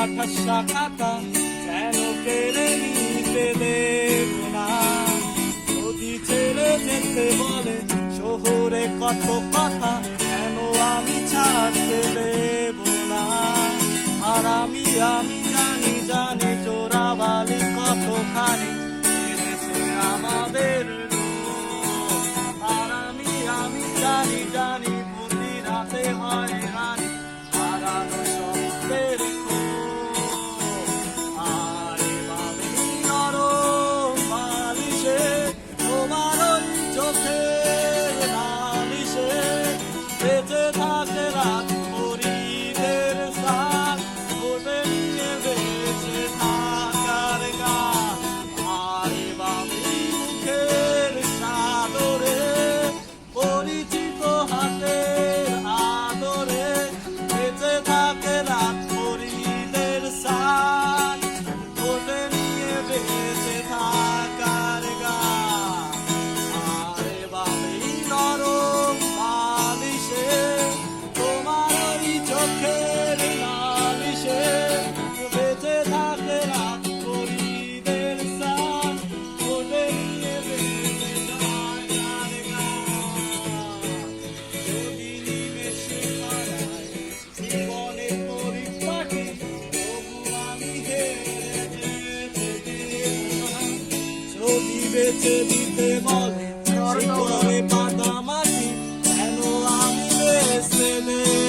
ঠাসা খাতা যেন কেড়ে নিতে দেব না। যদি ছেড়ে যেতে বলে শহরে কত কথা, কেন আমি ছাড়তে দেব না। আর আমি জানি জানি চোরাবালি কতখানি এনেছে আমাদের রূপ। আর আমি জানি জানি প্রতি রাতে হয় হানি হারানো শব্দের খোঁজ। আরে বালি নরম বালিশে তোমার ওই চোখের নালিশে বেঁচে থাকে রাত পরিদের সাথ ওরে নিয়ে বেঁচে থাকার গান। আরে বালি মুখের সাদরে পরিচিত হাতের আদরে বেঁচে থাকে রাত পরিদের সাথ ওরে নিয়ে বেঁচে থাকার গান। আরে বালি নরম বালিশে তোমার ওই চোখের নালিশে বেঁচে থাকে রাত পরিদের সাথ ওরে নিয়ে বেঁচে থাকার গান। যদি নিমেষে হারাই জীবনের পরিপাটি, তবু আমি হেরে যেতে দেব না। যদি বেঁচে দিতে বলে শিকড়ে পাতা মাটি, কেন আমি বেঁচে দেব